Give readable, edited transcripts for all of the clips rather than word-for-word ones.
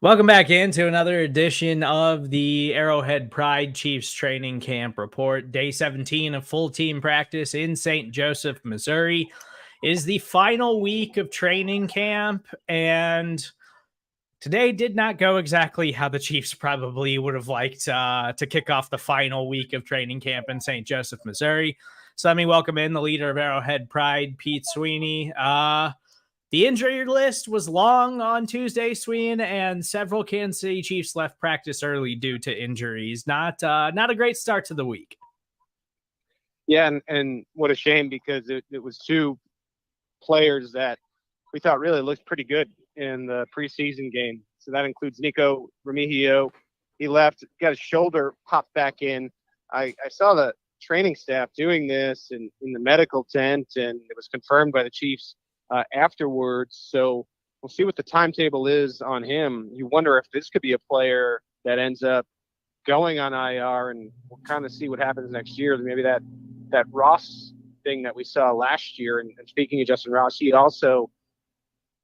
Welcome back into another edition of the Arrowhead Pride Chiefs Training Camp Report. Day 17 of full team practice in St. Joseph, Missouri. It is the final week of training camp, and today did not go exactly how the Chiefs probably would have liked to kick off the final week of training camp in St. Joseph, Missouri. So let me welcome in the leader of Arrowhead Pride, Pete Sweeney. The injury list was long on Tuesday, Sween, and several Kansas City Chiefs left practice early due to injuries. Not a great start to the week. Yeah, and what a shame, because it was two players that we thought really looked pretty good in the preseason game. So that includes Nico Remigio. He left, got his shoulder popped back in. I saw the training staff doing this in the medical tent, and it was confirmed by the Chiefs afterwards. So we'll see what the timetable is on him. You wonder if this could be a player that ends up going on IR, and we'll kind of see what happens next year. Maybe that Ross thing that we saw last year. And speaking of Justin Ross, he also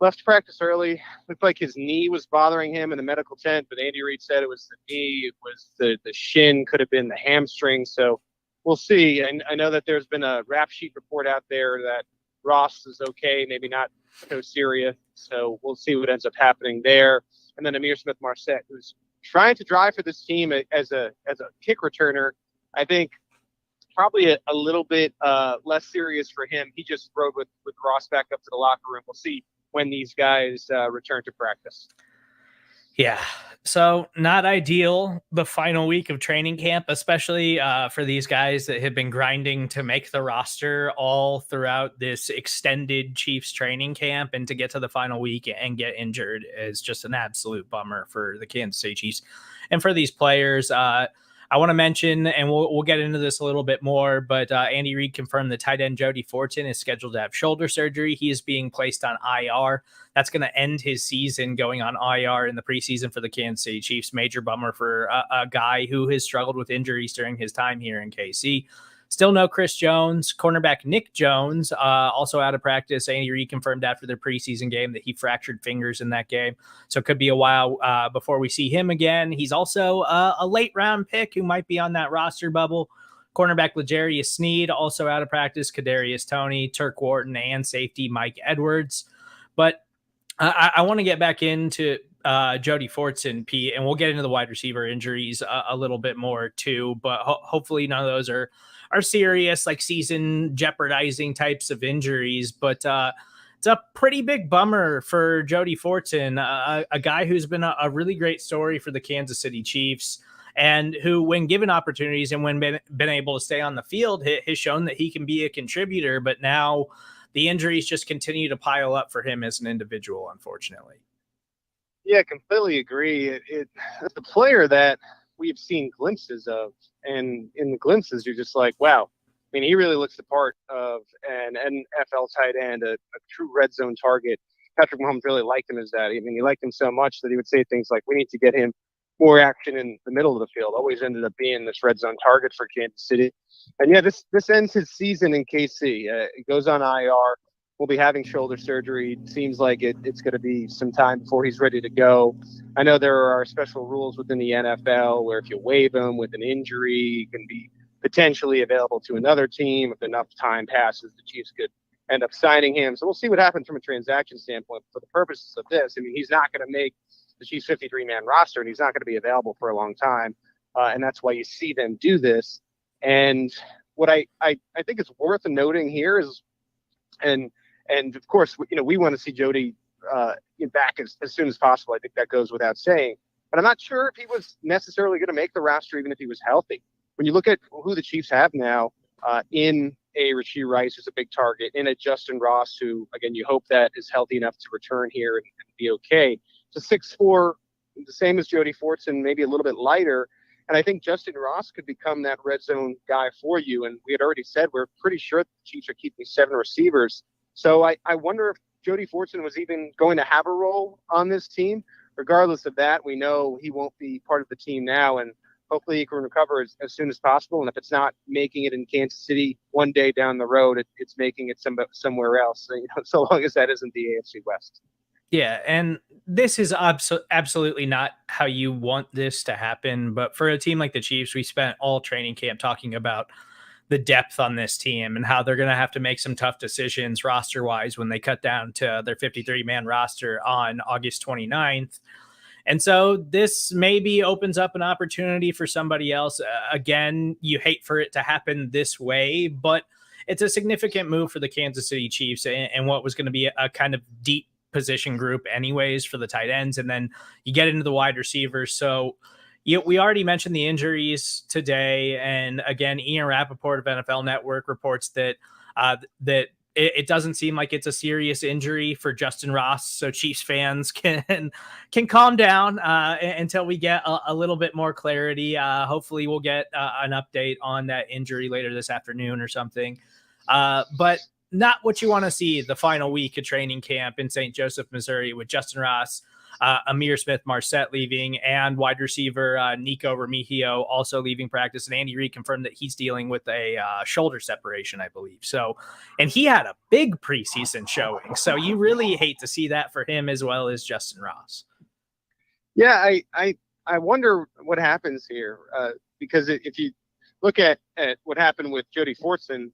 left practice early. Looked like his knee was bothering him in the medical tent, but Andy Reid said it was the knee, it was the shin, could have been the hamstring. So we'll see. And I know that there's been a rap sheet report out there that Ross is okay, maybe not so serious. So we'll see what ends up happening there. And then Amir Smith-Marset, who's trying to drive for this team as a kick returner. I think probably a little bit less serious for him. He just rode with Ross back up to the locker room. We'll see when these guys return to practice. Yeah, so not ideal, the final week of training camp, especially for these guys that have been grinding to make the roster all throughout this extended Chiefs training camp, and to get to the final week and get injured is just an absolute bummer for the Kansas City Chiefs. And for these players, I want to mention, and we'll get into this a little bit more, but Andy Reid confirmed the tight end Jody Fortson is scheduled to have shoulder surgery. He is being placed on IR. That's going to end his season going on IR in the preseason for the Kansas City Chiefs. Major bummer for a guy who has struggled with injuries during his time here in KC. Still no Chris Jones. Cornerback Nick Jones, also out of practice. Andy Reid confirmed after their preseason game that he fractured fingers in that game. So it could be a while before we see him again. He's also a late round pick who might be on that roster bubble. Cornerback L'Jarius Sneed, also out of practice. Kadarius Toney, Turk Wharton, and safety Mike Edwards. But I want to get back into Jody Fortson, Pete, and we'll get into the wide receiver injuries a little bit more too. But hopefully none of those are serious, like season jeopardizing types of injuries. But it's a pretty big bummer for Jody Fortson, a guy who's been a really great story for the Kansas City Chiefs, and who, when given opportunities and when been able to stay on the field, has shown that he can be a contributor. But now the injuries just continue to pile up for him as an individual, unfortunately. Yeah, completely agree. It's a player that we've seen glimpses of, and in the glimpses, you're just like, wow. I mean, he really looks the part of an NFL tight end, a true red zone target. Patrick Mahomes really liked him as that. I mean, he liked him so much that he would say things like, we need to get him more action in the middle of the field. Always ended up being this red zone target for Kansas City. And yeah, this ends his season in KC. It goes on IR. We'll be having shoulder surgery. Seems like it's going to be some time before he's ready to go. I know there are special rules within the NFL where if you waive him with an injury, he can be potentially available to another team. If enough time passes, the Chiefs could end up signing him. So we'll see what happens from a transaction standpoint. For the purposes of this, I mean, he's not going to make the Chiefs 53-man roster, and he's not going to be available for a long time. And that's why you see them do this. And what I think is worth noting here is, and of course, we want to see Jody back as soon as possible. I think that goes without saying. But I'm not sure if he was necessarily going to make the roster even if he was healthy. When you look at who the Chiefs have now in a Rashee Rice, who's a big target, in a Justin Ross, who, again, you hope that is healthy enough to return here and be okay. It's a 6'4", the same as Jody Fortson, maybe a little bit lighter. And I think Justin Ross could become that red zone guy for you. And we had already said we're pretty sure the Chiefs are keeping 7 receivers. So I wonder if Jody Fortson was even going to have a role on this team. Regardless of that, we know he won't be part of the team now, and hopefully he can recover as soon as possible. And if it's not making it in Kansas City one day down the road, it's making it somewhere else. So long as that isn't the AFC West. Yeah, and this is absolutely not how you want this to happen. But for a team like the Chiefs, we spent all training camp talking about the depth on this team and how they're going to have to make some tough decisions roster wise when they cut down to their 53-man roster on August 29th. And so this maybe opens up an opportunity for somebody else. Again, you hate for it to happen this way, but it's a significant move for the Kansas City Chiefs and what was going to be a kind of deep position group, anyways, for the tight ends. And then you get into the wide receivers. So we already mentioned the injuries today. And again, Ian Rappaport of NFL Network reports that it doesn't seem like it's a serious injury for Justin Ross, so Chiefs fans can calm down until we get a little bit more clarity. Hopefully, we'll get an update on that injury later this afternoon or something. But not what you want to see the final week of training camp in St. Joseph, Missouri, with Justin Ross, Amir Smith-Marset leaving, and wide receiver Nico Remigio also leaving practice. And Andy Reid confirmed that he's dealing with a shoulder separation, I believe. So, and he had a big preseason showing. So you really hate to see that for him as well as Justin Ross. Yeah, I wonder what happens here because if you look at what happened with Jody Fortson,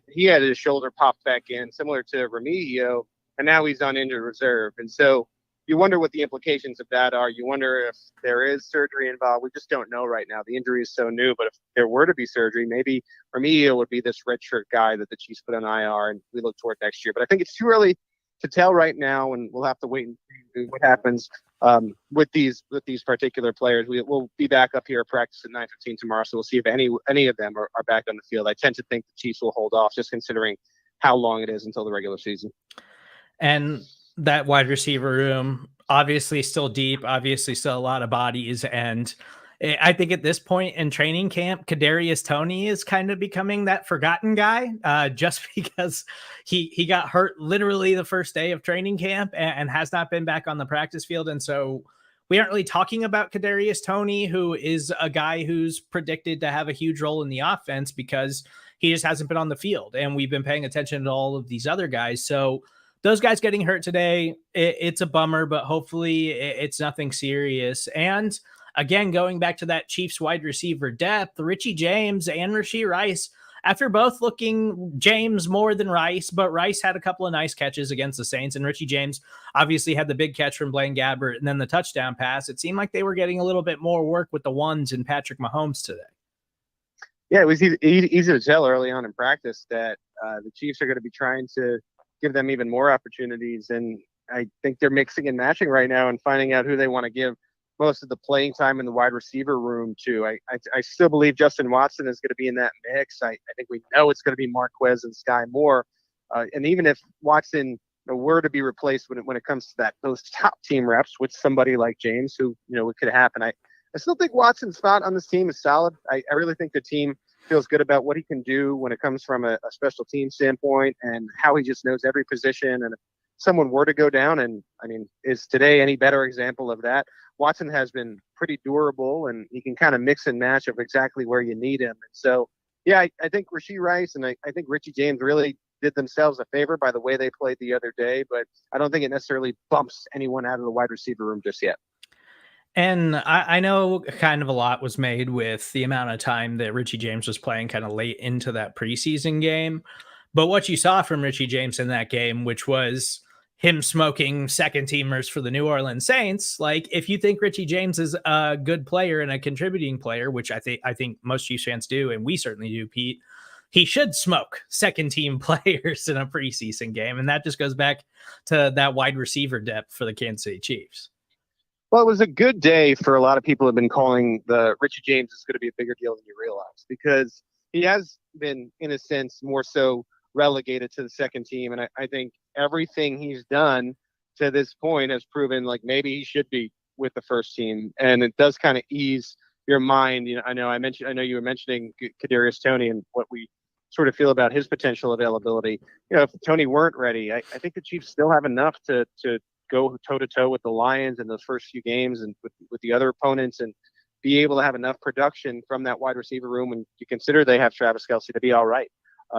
he had his shoulder popped back in, similar to Remigio, and now he's on injured reserve. And so you wonder what the implications of that are. You wonder if there is surgery involved. We just don't know right now. The injury is so new, but if there were to be surgery, maybe Remigio would be this redshirt guy that the Chiefs put on IR and we look toward next year. But I think it's too early to tell right now, and we'll have to wait and see what happens with these particular players. We'll be back up here at practice at 9:15 tomorrow, so we'll see if any of them are back on the field. I tend to think the Chiefs will hold off, just considering how long it is until the regular season. And that wide receiver room, obviously still deep, obviously still a lot of bodies. And I think at this point in training camp, Kadarius Toney is kind of becoming that forgotten guy, just because he got hurt literally the first day of training camp and has not been back on the practice field. And so we aren't really talking about Kadarius Toney, who is a guy who's predicted to have a huge role in the offense because he just hasn't been on the field. And we've been paying attention to all of these other guys. So those guys getting hurt today, it's a bummer, but hopefully it's nothing serious. And again, going back to that Chiefs wide receiver depth, Richie James and Rashee Rice, after both looking James more than Rice, but Rice had a couple of nice catches against the Saints, and Richie James obviously had the big catch from Blaine Gabbert and then the touchdown pass. It seemed like they were getting a little bit more work with the ones and Patrick Mahomes today. Yeah, it was easy to tell early on in practice that the Chiefs are going to be trying to give them even more opportunities, and I think they're mixing and matching right now and finding out who they want to give most of the playing time in the wide receiver room to. I still believe Justin Watson is going to be in that mix. I think we know it's going to be Marquez and Sky Moore. And even if Watson were to be replaced when it comes to those top team reps with somebody like James, who, it could happen. I still think Watson's spot on this team is solid. I really think the team feels good about what he can do when it comes from a special team standpoint and how he just knows every position. And if someone were to go down, and is today any better example of that? Watson has been pretty durable, and he can kind of mix and match of exactly where you need him. And so, yeah, I think Rashee Rice and I think Richie James really did themselves a favor by the way they played the other day, but I don't think it necessarily bumps anyone out of the wide receiver room just yet. And I know kind of a lot was made with the amount of time that Richie James was playing kind of late into that preseason game. But what you saw from Richie James in that game, which was him smoking second teamers for the New Orleans Saints, like if you think Richie James is a good player and a contributing player, which I think most Chiefs fans do, and we certainly do, Pete, he should smoke second team players in a preseason game. And that just goes back to that wide receiver depth for the Kansas City Chiefs. Well, it was a good day for a lot of people who have been calling the Richie James is going to be a bigger deal than you realize, because he has been, in a sense, more so relegated to the second team. And I think everything he's done to this point has proven like maybe he should be with the first team. And it does kind of ease your mind. I know you were mentioning Kadarius Toney and what we sort of feel about his potential availability. If Toney weren't ready, I think the Chiefs still have enough to go toe-to-toe with the Lions in those first few games and with the other opponents, and be able to have enough production from that wide receiver room when you consider they have Travis Kelce to be all right.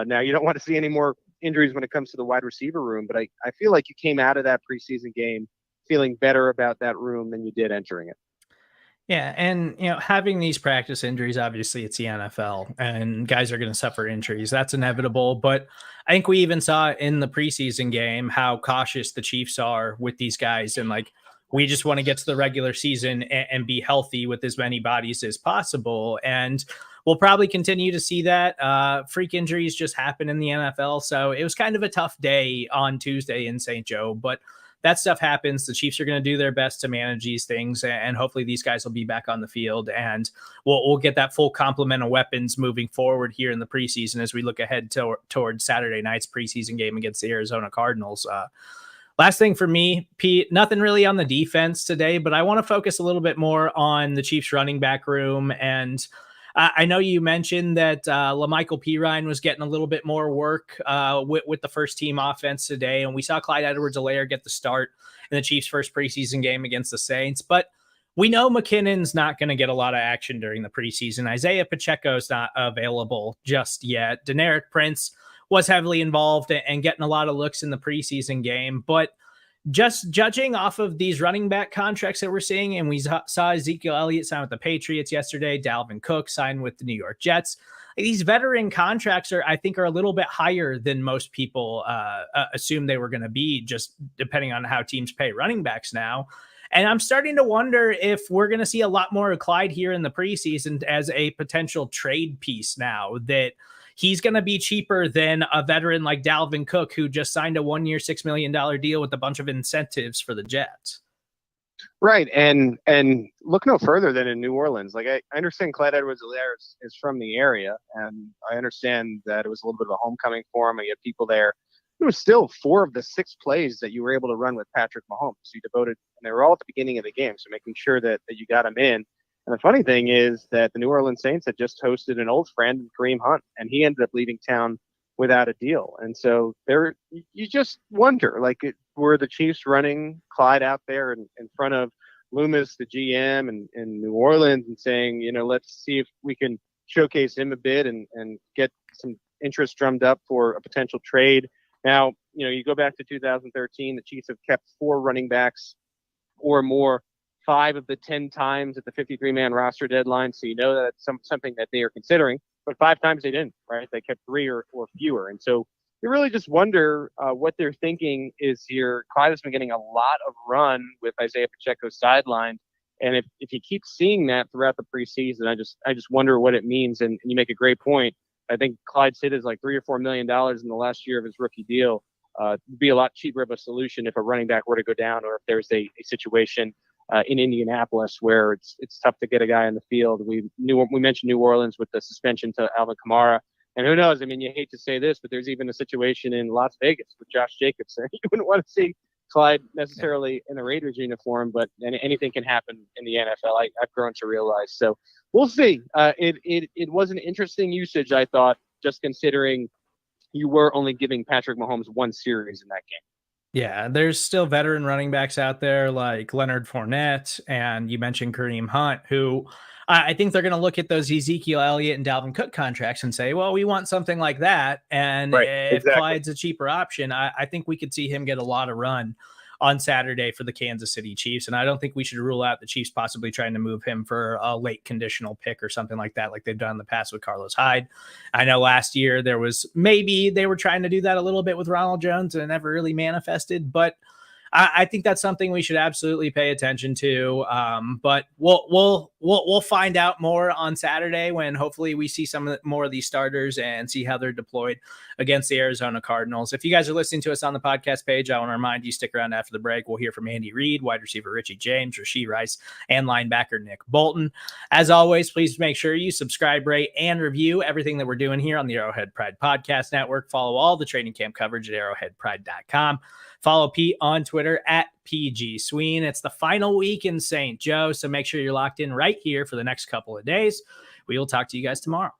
Now, you don't want to see any more injuries when it comes to the wide receiver room, but I feel like you came out of that preseason game feeling better about that room than you did entering it. Yeah, and having these practice injuries, obviously it's the NFL, and guys are going to suffer injuries. That's inevitable. But I think we even saw in the preseason game how cautious the Chiefs are with these guys, and like we just want to get to the regular season and be healthy with as many bodies as possible. And we'll probably continue to see that. Freak injuries just happen in the NFL, so it was kind of a tough day on Tuesday in St. Joe, but that stuff happens. The Chiefs are going to do their best to manage these things, and hopefully these guys will be back on the field, and we'll get that full complement of weapons moving forward here in the preseason as we look ahead towards Saturday night's preseason game against the Arizona Cardinals. Last thing for me, Pete, nothing really on the defense today, but I want to focus a little bit more on the Chiefs running back room. And I know you mentioned that LaMichael Pirine was getting a little bit more work with the first team offense today. And we saw Clyde Edwards-Helaire get the start in the Chiefs' first preseason game against the Saints. But we know McKinnon's not going to get a lot of action during the preseason. Isaiah Pacheco's not available just yet. Deneric Prince was heavily involved and getting a lot of looks in the preseason game. But just judging off of these running back contracts that we're seeing, and we saw Ezekiel Elliott sign with the Patriots yesterday, Dalvin Cook signed with the New York Jets. These veteran contracts I think are a little bit higher than most people assume they were going to be, just depending on how teams pay running backs now. And I'm starting to wonder if we're going to see a lot more of Clyde here in the preseason as a potential trade piece now, that he's going to be cheaper than a veteran like Dalvin Cook, who just signed a 1-year, $6 million deal with a bunch of incentives for the Jets. Right. And look no further than in New Orleans. Like I understand Clyde Edwards-Helaire is from the area, and I understand that it was a little bit of a homecoming for him. And you had people there. It was still 4 of the 6 plays that you were able to run with Patrick Mahomes. You devoted, and they were all at the beginning of the game. So making sure that you got him in. And the funny thing is that the New Orleans Saints had just hosted an old friend, Kareem Hunt, and he ended up leaving town without a deal. And so you just wonder, like, were the Chiefs running Clyde out there in front of Loomis, the GM, in New Orleans, and saying, let's see if we can showcase him a bit and get some interest drummed up for a potential trade. Now, you go back to 2013, the Chiefs have kept 4 running backs or more 5 of the 10 times at the 53-man roster deadline. So that's something that they are considering. But 5 times they didn't, right? They kept 3 or fewer. And so you really just wonder what they're thinking is here. Clyde has been getting a lot of run with Isaiah Pacheco sidelined. And if you keep seeing that throughout the preseason, I just wonder what it means. And you make a great point. I think Clyde's hit is like $3 or $4 million in the last year of his rookie deal. It'd be a lot cheaper of a solution if a running back were to go down, or if there's a situation in Indianapolis where it's tough to get a guy in the field. We mentioned New Orleans with the suspension to Alvin Kamara. And who knows? I mean, you hate to say this, but there's even a situation in Las Vegas with Josh Jacobs. You wouldn't want to see Clyde necessarily in the Raiders uniform, but anything can happen in the NFL. I've grown to realize. So we'll see. It was an interesting usage, I thought, just considering you were only giving Patrick Mahomes 1 series in that game. Yeah, there's still veteran running backs out there like Leonard Fournette, and you mentioned Kareem Hunt, who I think they're going to look at those Ezekiel Elliott and Dalvin Cook contracts and say, well, we want something like that. And if Clyde's a cheaper option, I think we could see him get a lot of run on Saturday for the Kansas City Chiefs. And I don't think we should rule out the Chiefs possibly trying to move him for a late conditional pick or something like that, like they've done in the past with Carlos Hyde. I know last year maybe they were trying to do that a little bit with Ronald Jones, and it never really manifested, but I think that's something we should absolutely pay attention to. But we'll find out more on Saturday when hopefully we see more of these starters and see how they're deployed against the Arizona Cardinals. If you guys are listening to us on the podcast page, I want to remind you, stick around after the break. We'll hear from Andy Reid, wide receiver Richie James, Rashee Rice, and linebacker Nick Bolton. As always, please make sure you subscribe, rate, and review everything that we're doing here on the Arrowhead Pride Podcast Network. Follow all the training camp coverage at arrowheadpride.com. Follow Pete on Twitter at PG Sween. It's the final week in St. Joe, so make sure you're locked in right here for the next couple of days. We will talk to you guys tomorrow.